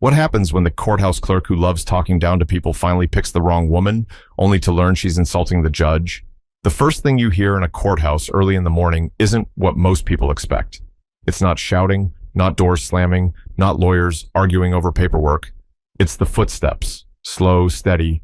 What happens when the courthouse clerk who loves talking down to people finally picks the wrong woman, only to learn she's insulting the judge? The first thing you hear in a courthouse early in the morning isn't what most people expect. It's not shouting, not doors slamming, not lawyers arguing over paperwork. It's the footsteps, slow, steady,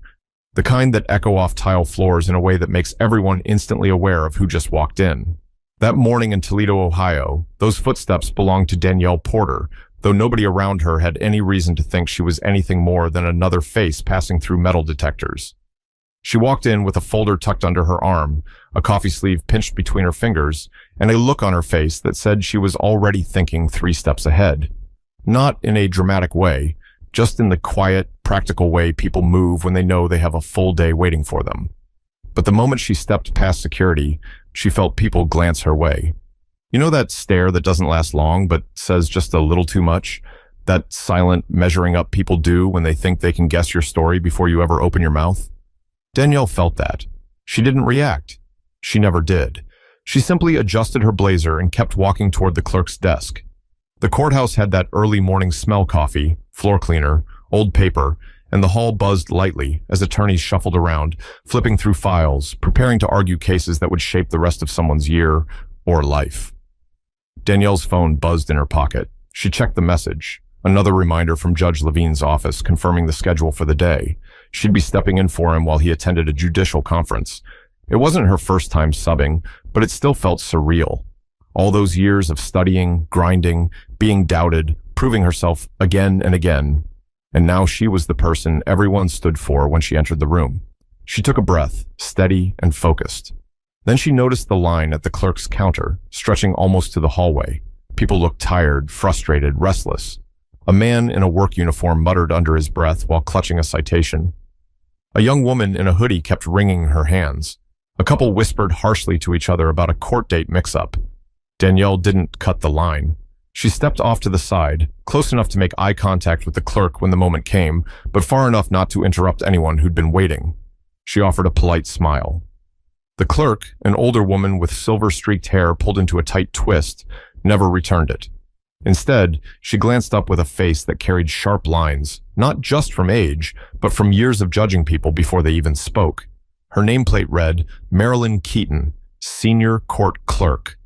the kind that echo off tile floors in a way that makes everyone instantly aware of who just walked in. That morning in Toledo, Ohio, those footsteps belonged to Danielle Porter, though nobody around her had any reason to think she was anything more than another face passing through metal detectors. She walked in with a folder tucked under her arm, a coffee sleeve pinched between her fingers, and a look on her face that said she was already thinking 3 steps ahead. Not in a dramatic way, just in the quiet, practical way people move when they know they have a full day waiting for them. But the moment she stepped past security, she felt people glance her way. You know that stare that doesn't last long but says just a little too much? That silent measuring up people do when they think they can guess your story before you ever open your mouth? Danielle felt that. She didn't react. She never did. She simply adjusted her blazer and kept walking toward the clerk's desk. The courthouse had that early morning smell: coffee, floor cleaner, old paper, and the hall buzzed lightly as attorneys shuffled around, flipping through files, preparing to argue cases that would shape the rest of someone's year or life. Danielle's phone buzzed in her pocket. She checked the message. Another reminder from Judge Levine's office confirming the schedule for the day. She'd be stepping in for him while he attended a judicial conference. It wasn't her first time subbing, but it still felt surreal. All those years of studying, grinding, being doubted, proving herself again and again. And now she was the person everyone stood for when she entered the room. She took a breath, steady and focused. Then she noticed the line at the clerk's counter, stretching almost to the hallway. People looked tired, frustrated, restless. A man in a work uniform muttered under his breath while clutching a citation. A young woman in a hoodie kept wringing her hands. A couple whispered harshly to each other about a court date mix-up. Danielle didn't cut the line. She stepped off to the side, close enough to make eye contact with the clerk when the moment came, but far enough not to interrupt anyone who'd been waiting. She offered a polite smile. The clerk, an older woman with silver-streaked hair pulled into a tight twist, never returned it. Instead, she glanced up with a face that carried sharp lines, not just from age, but from years of judging people before they even spoke. Her nameplate read, Marilyn Keaton, Senior Court Clerk.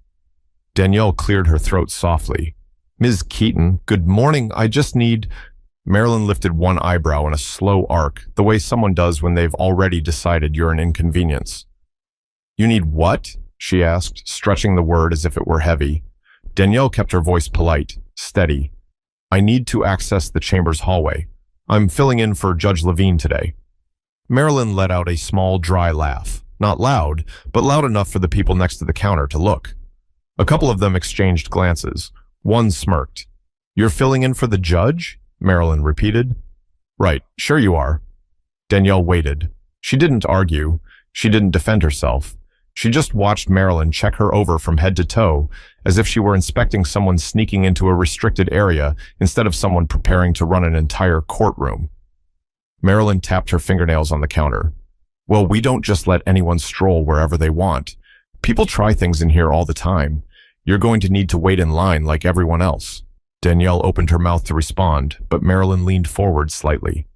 Danielle cleared her throat softly. Ms. Keaton, good morning, I just need... Marilyn lifted one eyebrow in a slow arc, the way someone does when they've already decided you're an inconvenience. You need what? She asked, stretching the word as if it were heavy. Danielle kept her voice polite, steady. I need to access the chamber's hallway. I'm filling in for Judge Levine today. Marilyn let out a small, dry laugh. Not loud, but loud enough for the people next to the counter to look. A couple of them exchanged glances. One smirked. You're filling in for the judge? Marilyn repeated. Right, sure you are. Danielle waited. She didn't argue. She didn't defend herself. She just watched Marilyn check her over from head to toe, as if she were inspecting someone sneaking into a restricted area instead of someone preparing to run an entire courtroom. Marilyn tapped her fingernails on the counter. Well, we don't just let anyone stroll wherever they want. People try things in here all the time. You're going to need to wait in line like everyone else. Danielle opened her mouth to respond, but Marilyn leaned forward slightly.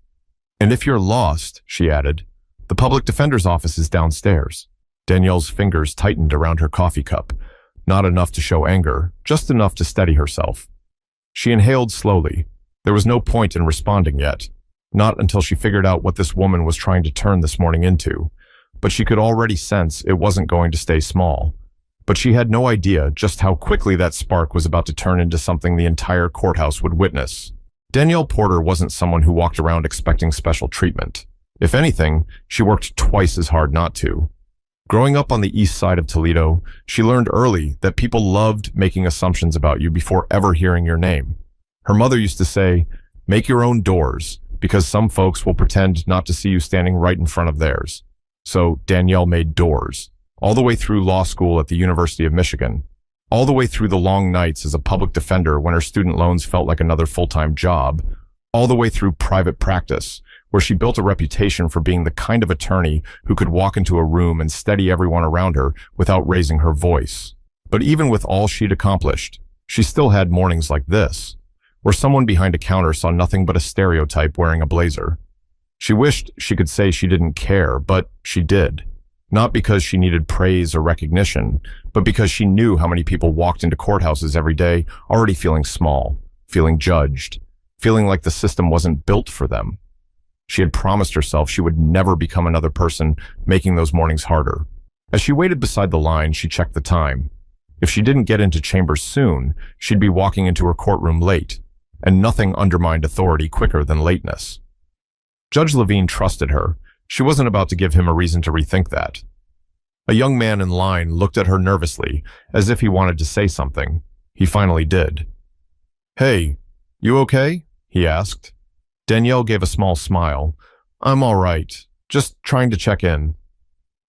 And if you're lost, she added, the public defender's office is downstairs. Danielle's fingers tightened around her coffee cup. Not enough to show anger, just enough to steady herself. She inhaled slowly. There was no point in responding yet. Not until she figured out what this woman was trying to turn this morning into. But she could already sense it wasn't going to stay small. But she had no idea just how quickly that spark was about to turn into something the entire courthouse would witness. Danielle Porter wasn't someone who walked around expecting special treatment. If anything, she worked twice as hard not to. Growing up on the east side of Toledo, she learned early that people loved making assumptions about you before ever hearing your name. Her mother used to say, make your own doors, because some folks will pretend not to see you standing right in front of theirs. So Danielle made doors, all the way through law school at the University of Michigan, all the way through the long nights as a public defender when her student loans felt like another full-time job, all the way through private practice, where she built a reputation for being the kind of attorney who could walk into a room and steady everyone around her without raising her voice. But even with all she'd accomplished, she still had mornings like this, or someone behind a counter saw nothing but a stereotype wearing a blazer. She wished she could say she didn't care, but she did. Not because she needed praise or recognition, but because she knew how many people walked into courthouses every day already feeling small, feeling judged, feeling like the system wasn't built for them. She had promised herself she would never become another person, making those mornings harder. As she waited beside the line, she checked the time. If she didn't get into chambers soon, she'd be walking into her courtroom late, and nothing undermined authority quicker than lateness. Judge Levine trusted her. She wasn't about to give him a reason to rethink that. A young man in line looked at her nervously, as if he wanted to say something. He finally did. "Hey, you okay?" he asked. Danielle gave a small smile. "I'm all right. Just trying to check in."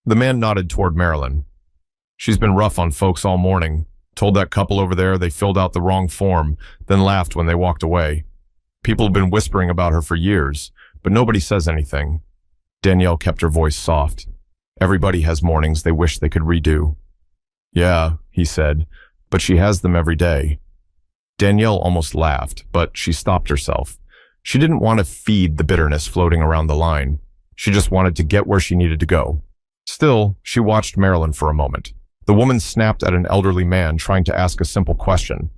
The man nodded toward Marilyn. "She's been rough on folks all morning. Told that couple over there they filled out the wrong form, then laughed when they walked away. People have been whispering about her for years, but nobody says anything." Danielle kept her voice soft. "Everybody has mornings they wish they could redo." "Yeah," he said, "but she has them every day." Danielle almost laughed, but she stopped herself. She didn't want to feed the bitterness floating around the line. She just wanted to get where she needed to go. Still, she watched Marilyn for a moment. The woman snapped at an elderly man trying to ask a simple question.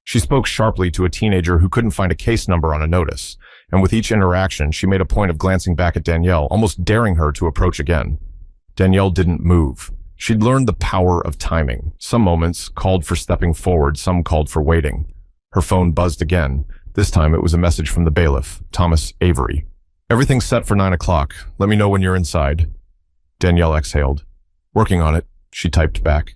She spoke sharply to a teenager who couldn't find a case number on a notice, and with each interaction, she made a point of glancing back at Danielle, almost daring her to approach again. Danielle didn't move. She'd learned the power of timing. Some moments called for stepping forward, some called for waiting. Her phone buzzed again. This time it was a message from the bailiff, Thomas Avery. "Everything's set for 9 o'clock. Let me know when you're inside." Danielle exhaled. "Working on it," she typed back.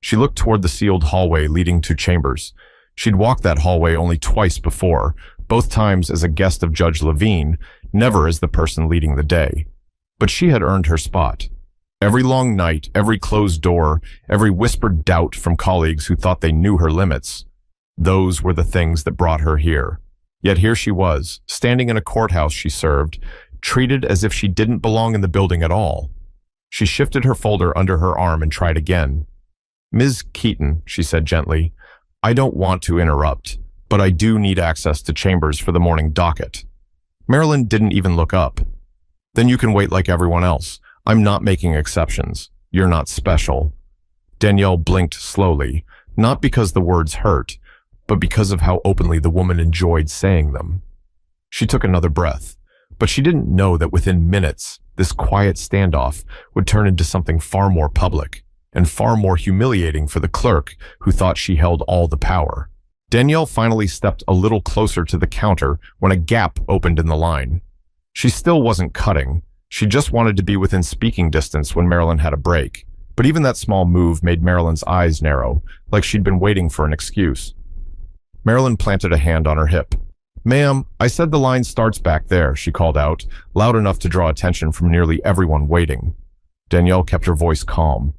She looked toward the sealed hallway leading to chambers. She'd walked that hallway only twice before, both times as a guest of Judge Levine, never as the person leading the day. But she had earned her spot. Every long night, every closed door, every whispered doubt from colleagues who thought they knew her limits, those were the things that brought her here. Yet here she was, standing in a courthouse she served, treated as if she didn't belong in the building at all. She shifted her folder under her arm and tried again. "Ms. Keaton," she said gently, "I don't want to interrupt, but I do need access to chambers for the morning docket." Marilyn didn't even look up. "Then you can wait like everyone else. I'm not making exceptions. You're not special." Danielle blinked slowly, not because the words hurt, but because of how openly the woman enjoyed saying them. She took another breath, but she didn't know that within minutes, this quiet standoff would turn into something far more public and far more humiliating for the clerk who thought she held all the power. Danielle finally stepped a little closer to the counter when a gap opened in the line. She still wasn't cutting. She just wanted to be within speaking distance when Marilyn had a break. But even that small move made Marilyn's eyes narrow, like she'd been waiting for an excuse. Marilyn planted a hand on her hip. "Ma'am, I said the line starts back there," she called out, loud enough to draw attention from nearly everyone waiting. Danielle kept her voice calm.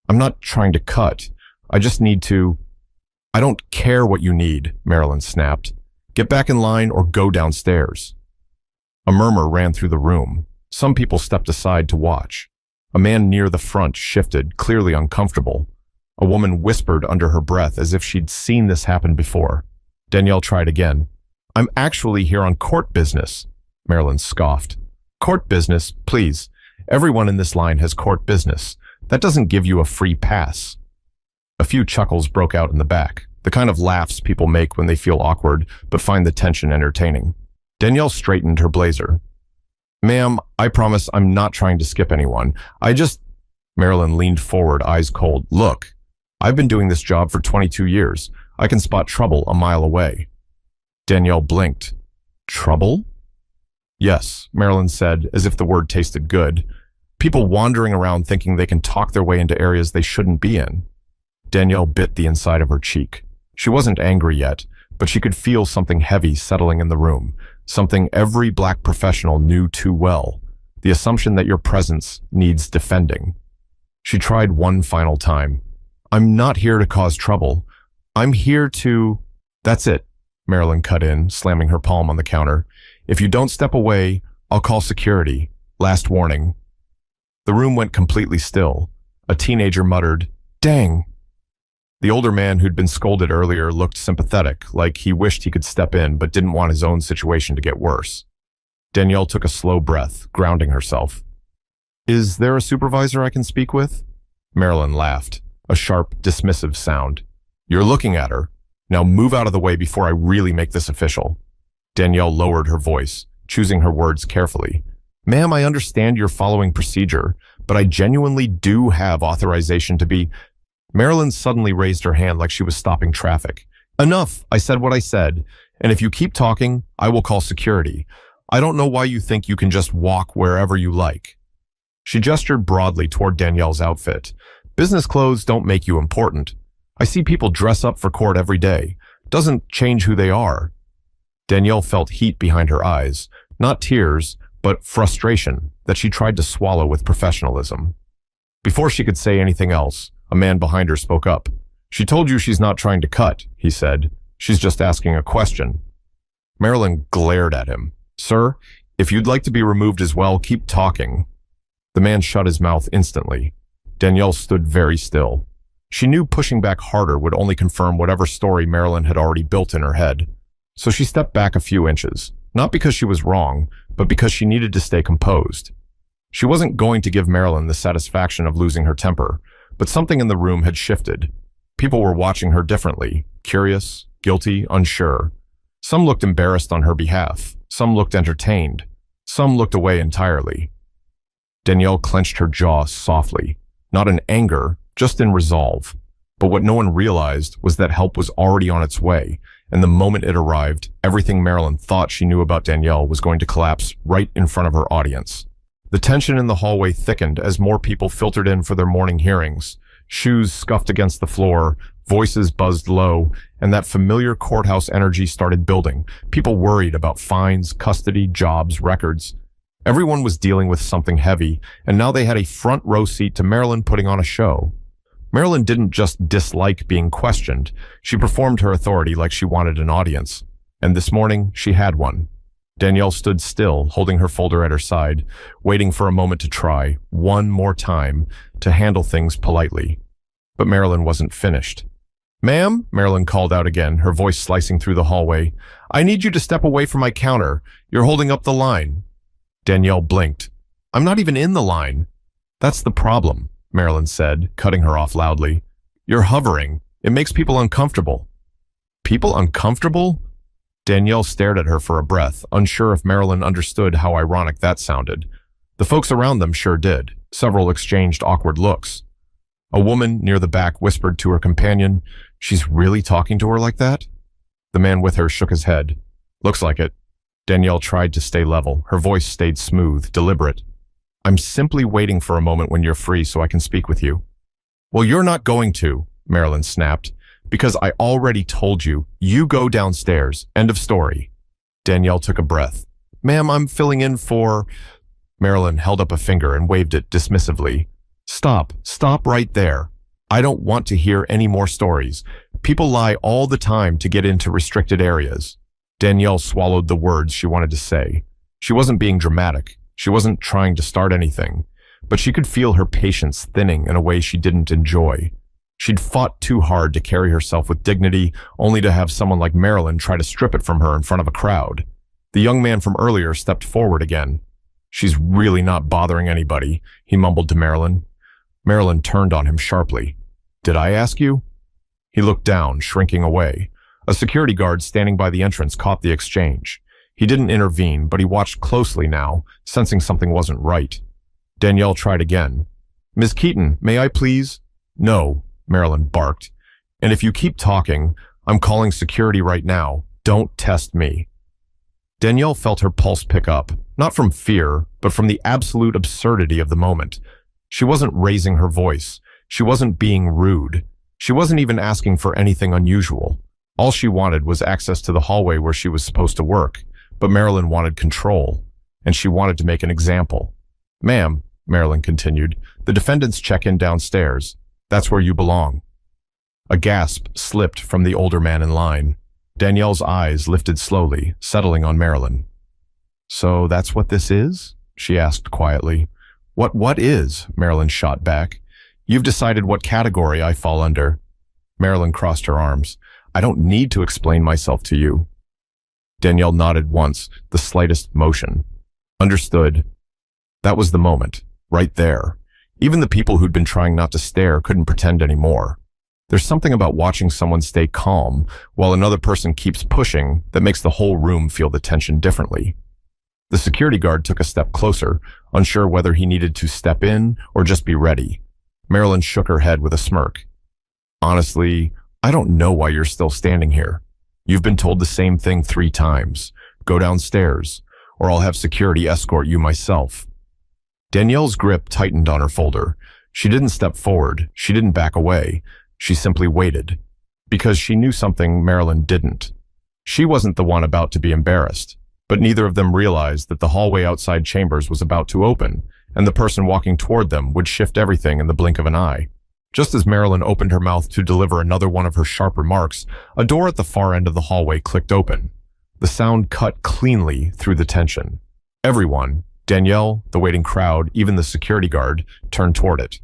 "I'm not trying to cut. I just need to—" "I don't care what you need," Marilyn snapped. "Get back in line or go downstairs." A murmur ran through the room. Some people stepped aside to watch. A man near the front shifted, clearly uncomfortable. A woman whispered under her breath as if she'd seen this happen before. Danielle tried again. "I'm actually here on court business," Marilyn scoffed. "Court business, please. Everyone in this line has court business. That doesn't give you a free pass." A few chuckles broke out in the back, the kind of laughs people make when they feel awkward but find the tension entertaining. Danielle straightened her blazer. "Ma'am, I promise I'm not trying to skip anyone. Marilyn leaned forward, eyes cold. "Look, I've been doing this job for 22 years. I can spot trouble a mile away." Danielle blinked. "Trouble?" "Yes," Marilyn said, as if the word tasted good. "People wandering around thinking they can talk their way into areas they shouldn't be in." Danielle bit the inside of her cheek. She wasn't angry yet, but she could feel something heavy settling in the room, something every black professional knew too well, the assumption that your presence needs defending. She tried one final time. "I'm not here to cause trouble. I'm here to—" "That's it," Marilyn cut in, slamming her palm on the counter. "If you don't step away, I'll call security. Last warning." The room went completely still. A teenager muttered, "Dang." The older man who'd been scolded earlier looked sympathetic, like he wished he could step in but didn't want his own situation to get worse. Danielle took a slow breath, grounding herself. Is there a supervisor I can speak with? Marilyn laughed, a sharp, dismissive sound. You're looking at her. Now move out of the way before I really make this official. Danielle lowered her voice, choosing her words carefully. Ma'am, I understand you're following procedure, but I genuinely do have authorization to be... Marilyn suddenly raised her hand like she was stopping traffic. Enough! I said what I said, and if you keep talking, I will call security. I don't know why you think you can just walk wherever you like. She gestured broadly toward Danielle's outfit. Business clothes don't make you important. I see people dress up for court every day. Doesn't change who they are. Danielle felt heat behind her eyes, not tears, but frustration that she tried to swallow with professionalism. Before she could say anything else, a man behind her spoke up. She told you she's not trying to cut, he said. She's just asking a question. Marilyn glared at him. Sir, if you'd like to be removed as well, keep talking. The man shut his mouth instantly. Danielle stood very still. She knew pushing back harder would only confirm whatever story Marilyn had already built in her head. So she stepped back a few inches, not because she was wrong, but because she needed to stay composed. She wasn't going to give Marilyn the satisfaction of losing her temper, but something in the room had shifted. People were watching her differently, curious, guilty, unsure. Some looked embarrassed on her behalf. Some looked entertained. Some looked away entirely. Danielle clenched her jaw softly, not in anger, just in resolve. But what no one realized was that help was already on its way, and the moment it arrived, everything Marilyn thought she knew about Danielle was going to collapse right in front of her audience. The tension in the hallway thickened as more people filtered in for their morning hearings. Shoes scuffed against the floor, voices buzzed low, and that familiar courthouse energy started building. People worried about fines, custody, jobs, records. Everyone was dealing with something heavy, and now they had a front row seat to Marilyn putting on a show. Marilyn didn't just dislike being questioned. She performed her authority like she wanted an audience. And this morning, she had one. Danielle stood still, holding her folder at her side, waiting for a moment to try, one more time, to handle things politely. But Marilyn wasn't finished. Ma'am, Marilyn called out again, her voice slicing through the hallway. I need you to step away from my counter. You're holding up the line. Danielle blinked. I'm not even in the line. That's the problem, Marilyn said, cutting her off loudly. You're hovering. It makes people uncomfortable. People uncomfortable? Danielle stared at her for a breath, unsure if Marilyn understood how ironic that sounded. The folks around them sure did. Several exchanged awkward looks. A woman near the back whispered to her companion, She's really talking to her like that? The man with her shook his head. Looks like it. Danielle tried to stay level. Her voice stayed smooth, deliberate. I'm simply waiting for a moment when you're free so I can speak with you. Well, you're not going to, Marilyn snapped, because I already told you. You go downstairs. End of story. Danielle took a breath. Ma'am, I'm filling in for... Marilyn held up a finger and waved it dismissively. Stop. Stop right there. I don't want to hear any more stories. People lie all the time to get into restricted areas. Danielle swallowed the words she wanted to say. She wasn't being dramatic. She wasn't trying to start anything. But she could feel her patience thinning in a way she didn't enjoy. She'd fought too hard to carry herself with dignity, only to have someone like Marilyn try to strip it from her in front of a crowd. The young man from earlier stepped forward again. She's really not bothering anybody, he mumbled to Marilyn. Marilyn turned on him sharply. Did I ask you? He looked down, shrinking away. A security guard standing by the entrance caught the exchange. He didn't intervene, but he watched closely now, sensing something wasn't right. Danielle tried again. Ms. Keaton, may I please? No, Marilyn barked. And if you keep talking, I'm calling security right now. Don't test me. Danielle felt her pulse pick up, not from fear, but from the absolute absurdity of the moment. She wasn't raising her voice. She wasn't being rude. She wasn't even asking for anything unusual. All she wanted was access to the hallway where she was supposed to work, but Marilyn wanted control, and she wanted to make an example. Ma'am, Marilyn continued, the defendants check in downstairs. That's where you belong. A gasp slipped from the older man in line. Danielle's eyes lifted slowly, settling on Marilyn. So that's what this is? She asked quietly. What is? Marilyn shot back. You've decided what category I fall under. Marilyn crossed her arms. I don't need to explain myself to you. Danielle nodded once, the slightest motion. Understood. That was the moment, right there. Even the people who'd been trying not to stare couldn't pretend anymore. There's something about watching someone stay calm while another person keeps pushing that makes the whole room feel the tension differently. The security guard took a step closer, unsure whether he needed to step in or just be ready. Marilyn shook her head with a smirk. Honestly, I don't know why you're still standing here. You've been told the same thing 3 times. Go downstairs, or I'll have security escort you myself. Danielle's grip tightened on her folder. She didn't step forward. She didn't back away. She simply waited. Because she knew something Marilyn didn't. She wasn't the one about to be embarrassed. But neither of them realized that the hallway outside Chambers was about to open, and the person walking toward them would shift everything in the blink of an eye. Just as Marilyn opened her mouth to deliver another one of her sharp remarks, a door at the far end of the hallway clicked open. The sound cut cleanly through the tension. Everyone, Danielle, the waiting crowd, even the security guard, turned toward it.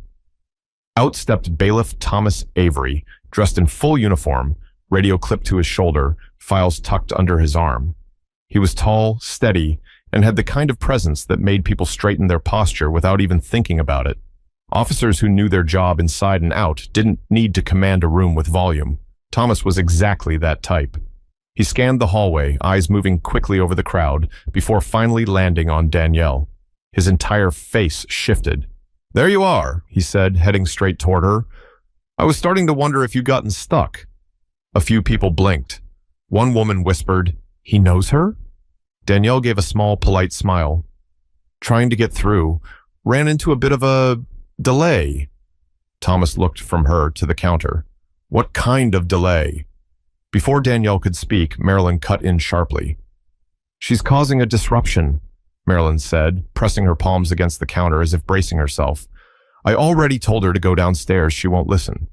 Out stepped bailiff Thomas Avery, dressed in full uniform, radio clipped to his shoulder, files tucked under his arm. He was tall, steady, and had the kind of presence that made people straighten their posture without even thinking about it. Officers who knew their job inside and out didn't need to command a room with volume. Thomas was exactly that type. He scanned the hallway, eyes moving quickly over the crowd, before finally landing on Danielle. His entire face shifted. There you are, he said, heading straight toward her. I was starting to wonder if you'd gotten stuck. A few people blinked. One woman whispered, He knows her? Danielle gave a small, polite smile. Trying to get through, ran into a bit of a delay. Thomas looked from her to the counter. What kind of delay? Before Danielle could speak, Marilyn cut in sharply. She's causing a disruption, Marilyn said, pressing her palms against the counter as if bracing herself. I already told her to go downstairs. She won't listen.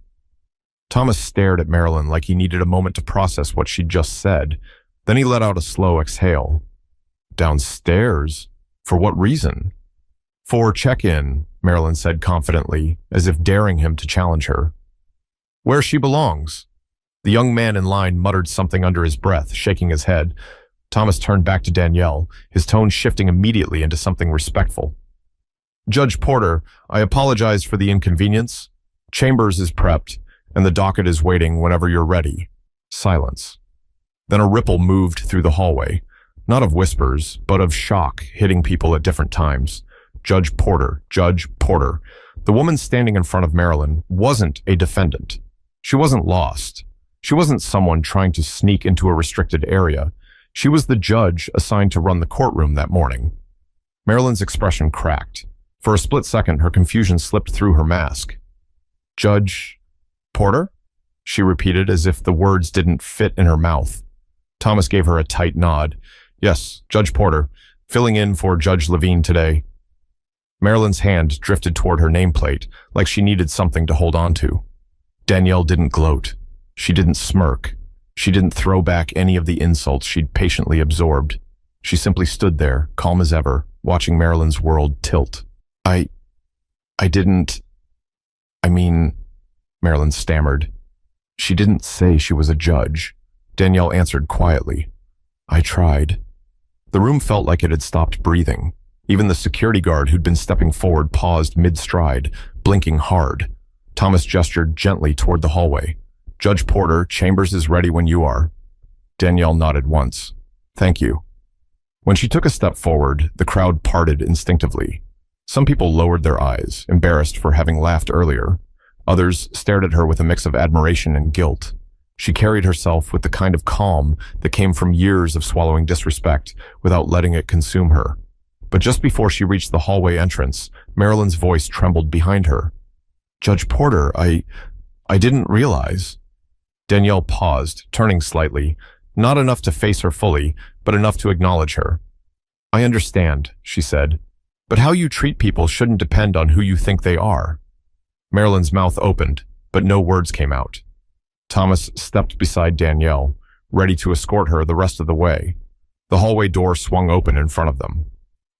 Thomas stared at Marilyn like he needed a moment to process what she'd just said. Then he let out a slow exhale. Downstairs? For what reason? For check-in, Marilyn said confidently, as if daring him to challenge her. Where she belongs. The young man in line muttered something under his breath, shaking his head. Thomas turned back to Danielle, his tone shifting immediately into something respectful. Judge Porter, I apologize for the inconvenience. Chambers is prepped, and the docket is waiting whenever you're ready. Silence. Then a ripple moved through the hallway, not of whispers, but of shock hitting people at different times. Judge Porter, Judge Porter. The woman standing in front of Marilyn wasn't a defendant. She wasn't lost. She wasn't someone trying to sneak into a restricted area. She was the judge assigned to run the courtroom that morning. Marilyn's expression cracked. For a split second, her confusion slipped through her mask. Judge Porter? She repeated as if the words didn't fit in her mouth. Thomas gave her a tight nod. Yes, Judge Porter, filling in for Judge Levine today. Marilyn's hand drifted toward her nameplate, like she needed something to hold on to. Danielle didn't gloat. She didn't smirk. She didn't throw back any of the insults she'd patiently absorbed. She simply stood there, calm as ever, watching Marilyn's world tilt. Marilyn stammered. She didn't say she was a judge. Danielle answered quietly. I tried. The room felt like it had stopped breathing. Even the security guard who'd been stepping forward paused mid-stride, blinking hard. Thomas gestured gently toward the hallway. Judge Porter, Chambers is ready when you are. Danielle nodded once. Thank you. When she took a step forward, the crowd parted instinctively. Some people lowered their eyes, embarrassed for having laughed earlier. Others stared at her with a mix of admiration and guilt. She carried herself with the kind of calm that came from years of swallowing disrespect without letting it consume her. But just before she reached the hallway entrance, Marilyn's voice trembled behind her. Judge Porter, I didn't realize. Danielle paused, turning slightly, not enough to face her fully, but enough to acknowledge her. I understand, she said, but how you treat people shouldn't depend on who you think they are. Marilyn's mouth opened, but no words came out. Thomas stepped beside Danielle, ready to escort her the rest of the way. The hallway door swung open in front of them.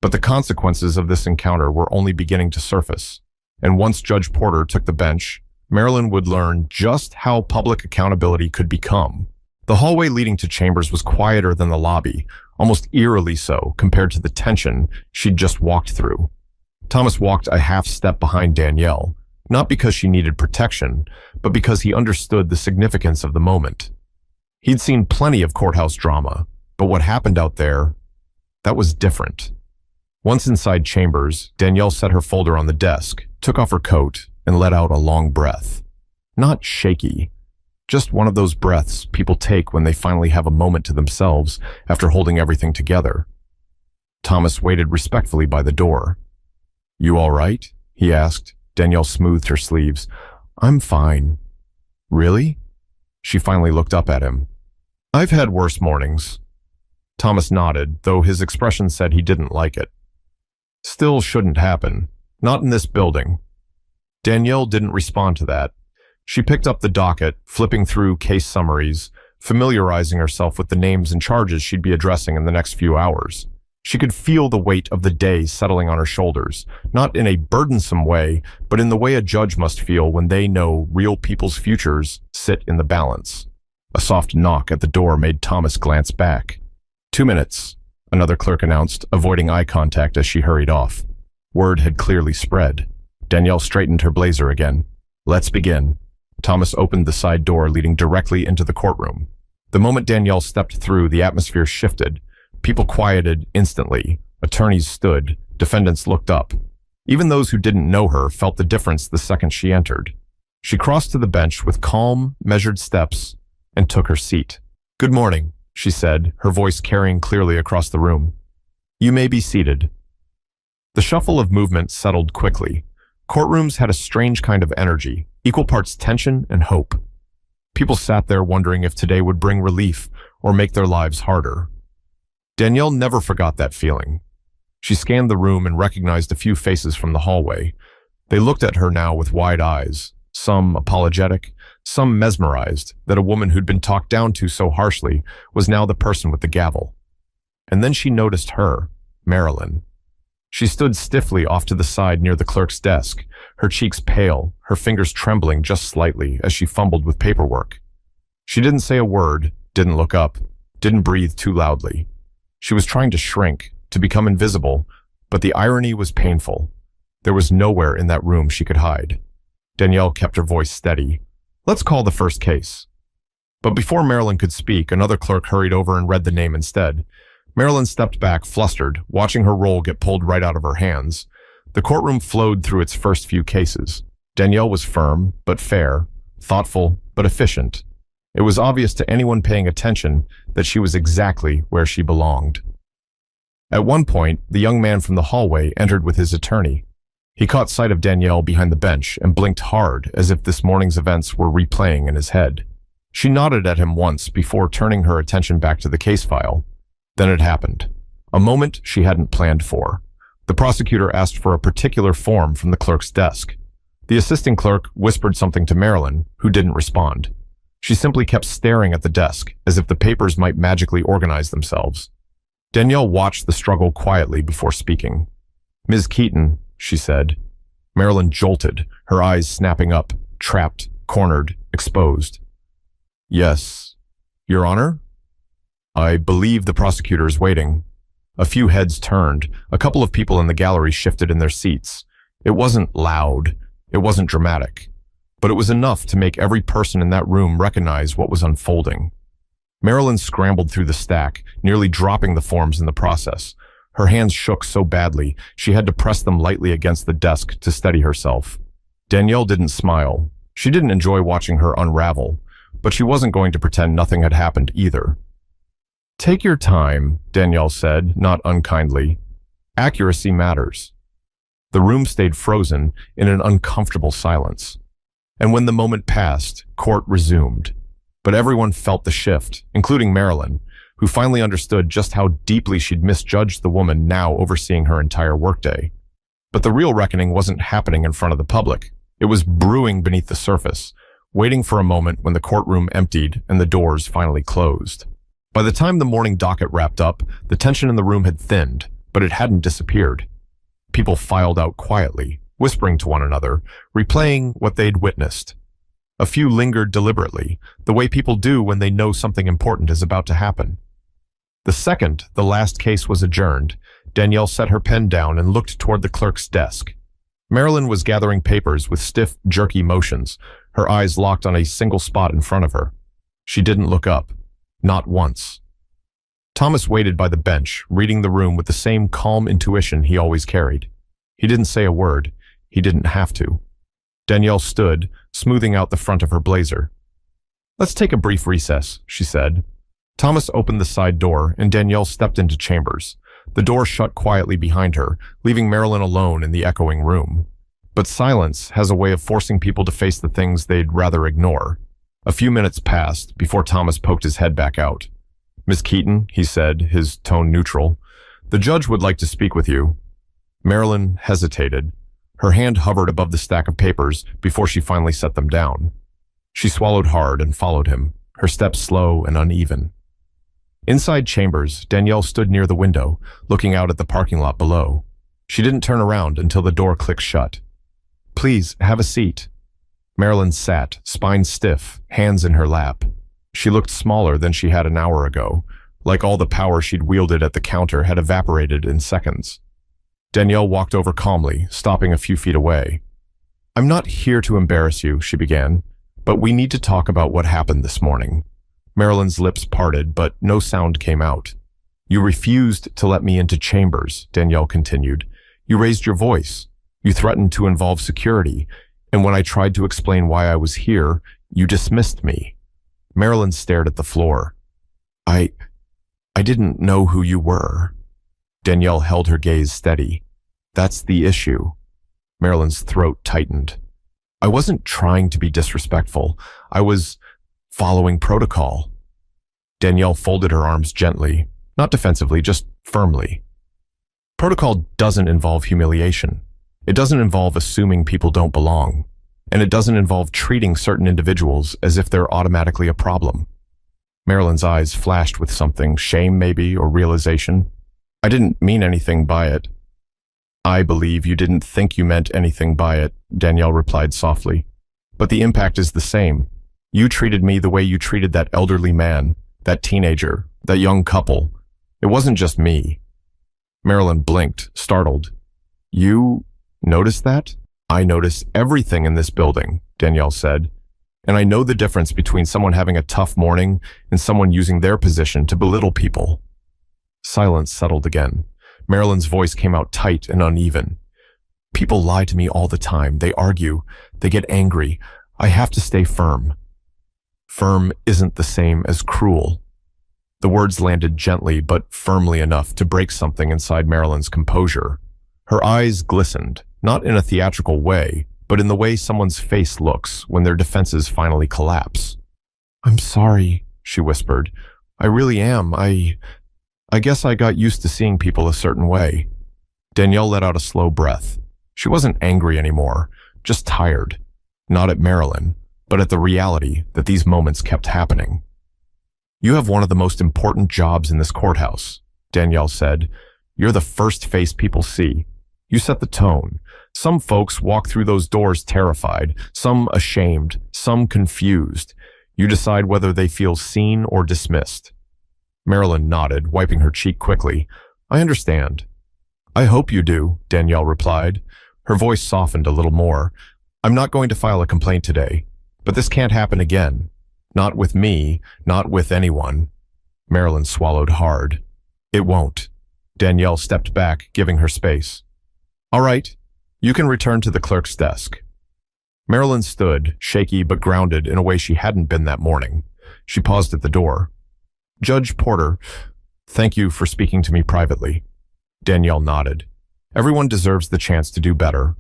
But the consequences of this encounter were only beginning to surface, and once Judge Porter took the bench, Marilyn would learn just how public accountability could become. The hallway leading to chambers was quieter than the lobby, almost eerily so compared to the tension she'd just walked through. Thomas walked a half step behind Danielle, not because she needed protection, but because he understood the significance of the moment. He'd seen plenty of courthouse drama, but what happened out there, that was different. Once inside chambers, Danielle set her folder on the desk, took off her coat, and let out a long breath. Not shaky, just one of those breaths people take when they finally have a moment to themselves after holding everything together. Thomas waited respectfully by the door. "You all right?" he asked. Danielle smoothed her sleeves. "I'm fine." "Really?" She finally looked up at him. "I've had worse mornings." Thomas nodded, though his expression said he didn't like it. "Still shouldn't happen. Not in this building." Danielle didn't respond to that. She picked up the docket, flipping through case summaries, familiarizing herself with the names and charges she'd be addressing in the next few hours. She could feel the weight of the day settling on her shoulders, not in a burdensome way, but in the way a judge must feel when they know real people's futures sit in the balance. A soft knock at the door made Thomas glance back. "2 minutes," another clerk announced, avoiding eye contact as she hurried off. Word had clearly spread. Danielle straightened her blazer again. "Let's begin." Thomas opened the side door leading directly into the courtroom. The moment Danielle stepped through, the atmosphere shifted. People quieted instantly. Attorneys stood. Defendants looked up. Even those who didn't know her felt the difference the second she entered. She crossed to the bench with calm, measured steps and took her seat. "Good morning," she said, her voice carrying clearly across the room. "You may be seated." The shuffle of movement settled quickly. Courtrooms had a strange kind of energy, equal parts tension and hope. People sat there wondering if today would bring relief or make their lives harder. Danielle never forgot that feeling. She scanned the room and recognized a few faces from the hallway. They looked at her now with wide eyes, some apologetic, some mesmerized that a woman who'd been talked down to so harshly was now the person with the gavel. And then she noticed her, Marilyn. She stood stiffly off to the side near the clerk's desk, her cheeks pale, her fingers trembling just slightly as she fumbled with paperwork. She didn't say a word, didn't look up, didn't breathe too loudly. She was trying to shrink, to become invisible, but the irony was painful. There was nowhere in that room she could hide. Danielle kept her voice steady. "Let's call the first case." But before Marilyn could speak, another clerk hurried over and read the name instead. Marilyn stepped back, flustered, watching her roll get pulled right out of her hands. The courtroom flowed through its first few cases. Danielle was firm, but fair, thoughtful, but efficient. It was obvious to anyone paying attention that she was exactly where she belonged. At one point, the young man from the hallway entered with his attorney. He caught sight of Danielle behind the bench and blinked hard as if this morning's events were replaying in his head. She nodded at him once before turning her attention back to the case file. Then it happened. A moment she hadn't planned for. The prosecutor asked for a particular form from the clerk's desk. The assistant clerk whispered something to Marilyn, who didn't respond. She simply kept staring at the desk, as if the papers might magically organize themselves. Danielle watched the struggle quietly before speaking. "Ms. Keaton," she said. Marilyn jolted, her eyes snapping up, trapped, cornered, exposed. "Yes, Your Honor?" "I believe the prosecutor is waiting." A few heads turned. A couple of people in the gallery shifted in their seats. It wasn't loud. It wasn't dramatic. But it was enough to make every person in that room recognize what was unfolding. Marilyn scrambled through the stack, nearly dropping the forms in the process. Her hands shook so badly, she had to press them lightly against the desk to steady herself. Danielle didn't smile. She didn't enjoy watching her unravel, but she wasn't going to pretend nothing had happened either. "Take your time," Danielle said, not unkindly. "Accuracy matters." The room stayed frozen in an uncomfortable silence. And when the moment passed, court resumed. But everyone felt the shift, including Marilyn, who finally understood just how deeply she'd misjudged the woman now overseeing her entire workday. But the real reckoning wasn't happening in front of the public. It was brewing beneath the surface, waiting for a moment when the courtroom emptied and the doors finally closed. By the time the morning docket wrapped up, the tension in the room had thinned, but it hadn't disappeared. People filed out quietly, whispering to one another, replaying what they'd witnessed. A few lingered deliberately, the way people do when they know something important is about to happen. The second the last case was adjourned, Danielle set her pen down and looked toward the clerk's desk. Marilyn was gathering papers with stiff, jerky motions, her eyes locked on a single spot in front of her. She didn't look up. Not once. Thomas waited by the bench, reading the room with the same calm intuition he always carried. He didn't say a word. He didn't have to. Danielle stood, smoothing out the front of her blazer. "Let's take a brief recess," she said. Thomas opened the side door, and Danielle stepped into chambers. The door shut quietly behind her, leaving Marilyn alone in the echoing room. But silence has a way of forcing people to face the things they'd rather ignore. A few minutes passed before Thomas poked his head back out. "Miss Keaton," he said, his tone neutral, "the judge would like to speak with you." Marilyn hesitated. Her hand hovered above the stack of papers before she finally set them down. She swallowed hard and followed him, her steps slow and uneven. Inside chambers, Danielle stood near the window, looking out at the parking lot below. She didn't turn around until the door clicked shut. "Please, have a seat." Marilyn sat, spine stiff, hands in her lap. She looked smaller than she had an hour ago, like all the power she'd wielded at the counter had evaporated in seconds. Danielle walked over calmly, stopping a few feet away. "I'm not here to embarrass you," she began, "but we need to talk about what happened this morning." Marilyn's lips parted, but no sound came out. "You refused to let me into chambers," Danielle continued. "You raised your voice. You threatened to involve security, and when I tried to explain why I was here, you dismissed me." Marilyn stared at the floor. I didn't know who you were." Danielle held her gaze steady. "That's the issue." Marilyn's throat tightened. "I wasn't trying to be disrespectful. I was following protocol." Danielle folded her arms gently, not defensively, just firmly. "Protocol doesn't involve humiliation. It doesn't involve assuming people don't belong. And it doesn't involve treating certain individuals as if they're automatically a problem." Marilyn's eyes flashed with something, shame maybe, or realization. "I didn't mean anything by it." "I believe you didn't think you meant anything by it," Danielle replied softly. "But the impact is the same. You treated me the way you treated that elderly man, that teenager, that young couple. It wasn't just me." Marilyn blinked, startled. "You noticed that?" "I notice everything in this building," Danielle said. "And I know the difference between someone having a tough morning and someone using their position to belittle people." Silence settled again. Marilyn's voice came out tight and uneven. "People lie to me all the time. They argue. They get angry. I have to stay firm." "Firm isn't the same as cruel." The words landed gently but firmly enough to break something inside Marilyn's composure. Her eyes glistened, not in a theatrical way, but in the way someone's face looks when their defenses finally collapse. "I'm sorry," she whispered. "I really am. I guess I got used to seeing people a certain way." Danielle let out a slow breath. She wasn't angry anymore, just tired. Not at Marilyn, but at the reality that these moments kept happening. "You have one of the most important jobs in this courthouse," Danielle said. "You're the first face people see. You set the tone. Some folks walk through those doors terrified, some ashamed, some confused. You decide whether they feel seen or dismissed." Marilyn nodded, wiping her cheek quickly. "I understand." "I hope you do," Danielle replied. Her voice softened a little more. "I'm not going to file a complaint today, but this can't happen again. Not with me, not with anyone." Marilyn swallowed hard. "It won't." Danielle stepped back, giving her space. "All right, you can return to the clerk's desk." Marilyn stood, shaky but grounded in a way she hadn't been that morning. She paused at the door. "Judge Porter, thank you for speaking to me privately." Danielle nodded. "Everyone deserves the chance to do better."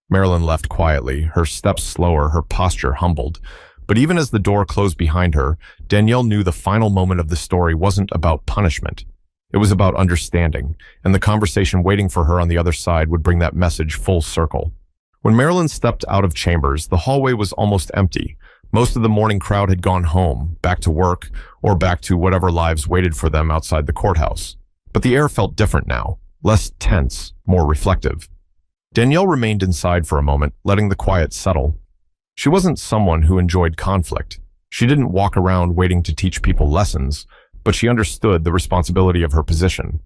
Marilyn left quietly, her steps slower, her posture humbled. But even as the door closed behind her, Danielle knew the final moment of the story wasn't about punishment. It was about understanding, and the conversation waiting for her on the other side would bring that message full circle. When Marilyn stepped out of chambers, the hallway was almost empty. Most of the morning crowd had gone home, back to work, or back to whatever lives waited for them outside the courthouse. But the air felt different now, less tense, more reflective. Danielle remained inside for a moment, letting the quiet settle. She wasn't someone who enjoyed conflict. She didn't walk around waiting to teach people lessons, but she understood the responsibility of her position.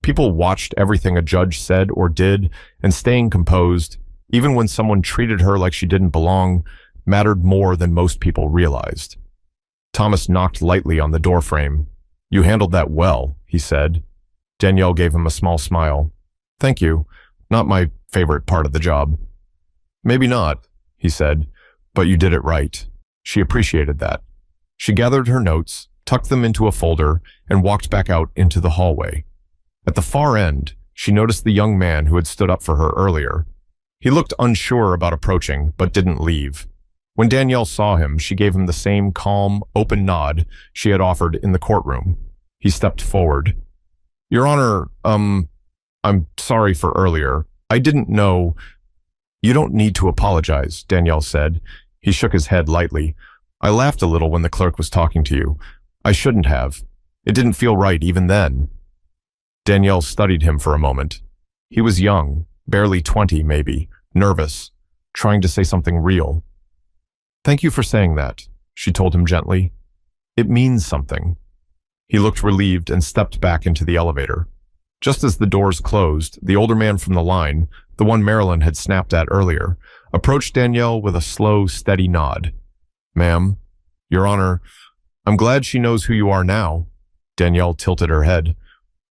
People watched everything a judge said or did, and staying composed, even when someone treated her like she didn't belong, mattered more than most people realized. Thomas knocked lightly on the doorframe. "You handled that well," he said. Danielle gave him a small smile. "Thank you. Not my favorite part of the job." "Maybe not," he said, "but you did it right." She appreciated that. She gathered her notes, tucked them into a folder, and walked back out into the hallway. At the far end, she noticed the young man who had stood up for her earlier. He looked unsure about approaching, but didn't leave. When Danielle saw him, she gave him the same calm, open nod she had offered in the courtroom. He stepped forward. "Your Honor, I'm sorry for earlier. I didn't know—" "You don't need to apologize," Danielle said. He shook his head lightly. "I laughed a little when the clerk was talking to you. I shouldn't have. It didn't feel right even then." Danielle studied him for a moment. He was young, barely 20 maybe, nervous, trying to say something real. "Thank you for saying that," she told him gently. "It means something." He looked relieved and stepped back into the elevator. Just as the doors closed, the older man from the line, the one Marilyn had snapped at earlier, approached Danielle with a slow, steady nod. "Ma'am, Your Honor, I'm glad she knows who you are now." Danielle tilted her head.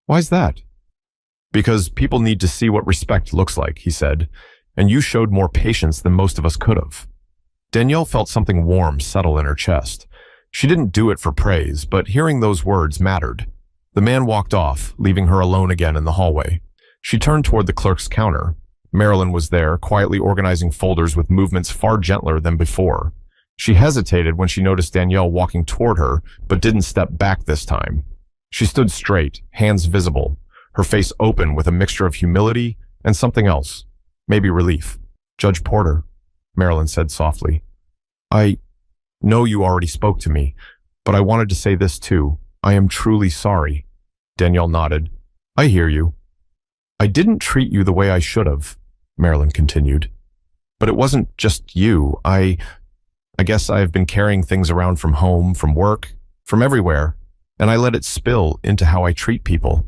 "Why's that?" "Because people need to see what respect looks like," he said, "and you showed more patience than most of us could have." Danielle felt something warm settle in her chest. She didn't do it for praise, but hearing those words mattered. The man walked off, leaving her alone again in the hallway. She turned toward the clerk's counter. Marilyn was there, quietly organizing folders with movements far gentler than before. She hesitated when she noticed Danielle walking toward her, but didn't step back this time. She stood straight, hands visible, her face open with a mixture of humility and something else, maybe relief. "Judge Porter," Marilyn said softly. "I know you already spoke to me, but I wanted to say this too. I am truly sorry." Danielle nodded. "I hear you." "I didn't treat you the way I should have," Marilyn continued. "But it wasn't just you. I guess I have been carrying things around from home, from work, from everywhere, and I let it spill into how I treat people."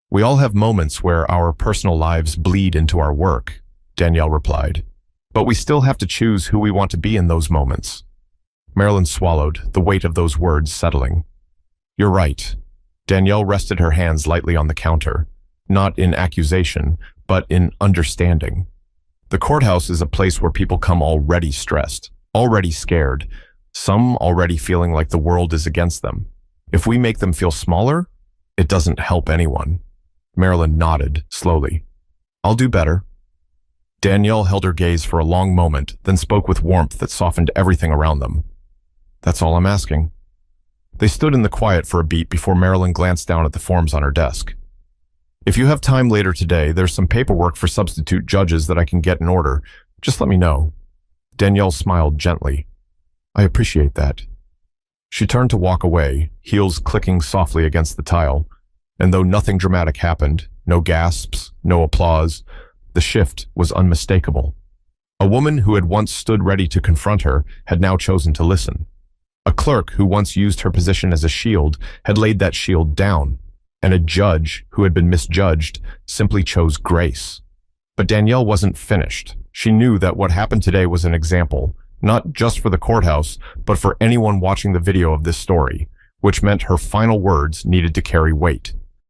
"We all have moments where our personal lives bleed into our work," Danielle replied. "But we still have to choose who we want to be in those moments." Marilyn swallowed, the weight of those words settling. "You're right." Danielle rested her hands lightly on the counter, not in accusation, but in understanding. The courthouse is a place where people come already stressed, already scared, some already feeling like the world is against them. If we make them feel smaller, it doesn't help anyone. Marilyn nodded slowly. "I'll do better." Danielle held her gaze for a long moment, then spoke with warmth that softened everything around them. "That's all I'm asking." They stood in the quiet for a beat before Marilyn glanced down at the forms on her desk. "If you have time later today, there's some paperwork for substitute judges that I can get in order. Just let me know." Danielle smiled gently. "I appreciate that." She turned to walk away, heels clicking softly against the tile, and though nothing dramatic happened, no gasps, no applause, the shift was unmistakable. A woman who had once stood ready to confront her had now chosen to listen. A clerk who once used her position as a shield had laid that shield down, and a judge who had been misjudged simply chose grace. But Danielle wasn't finished. She knew that what happened today was an example, not just for the courthouse, but for anyone watching the video of this story, which meant her final words needed to carry weight.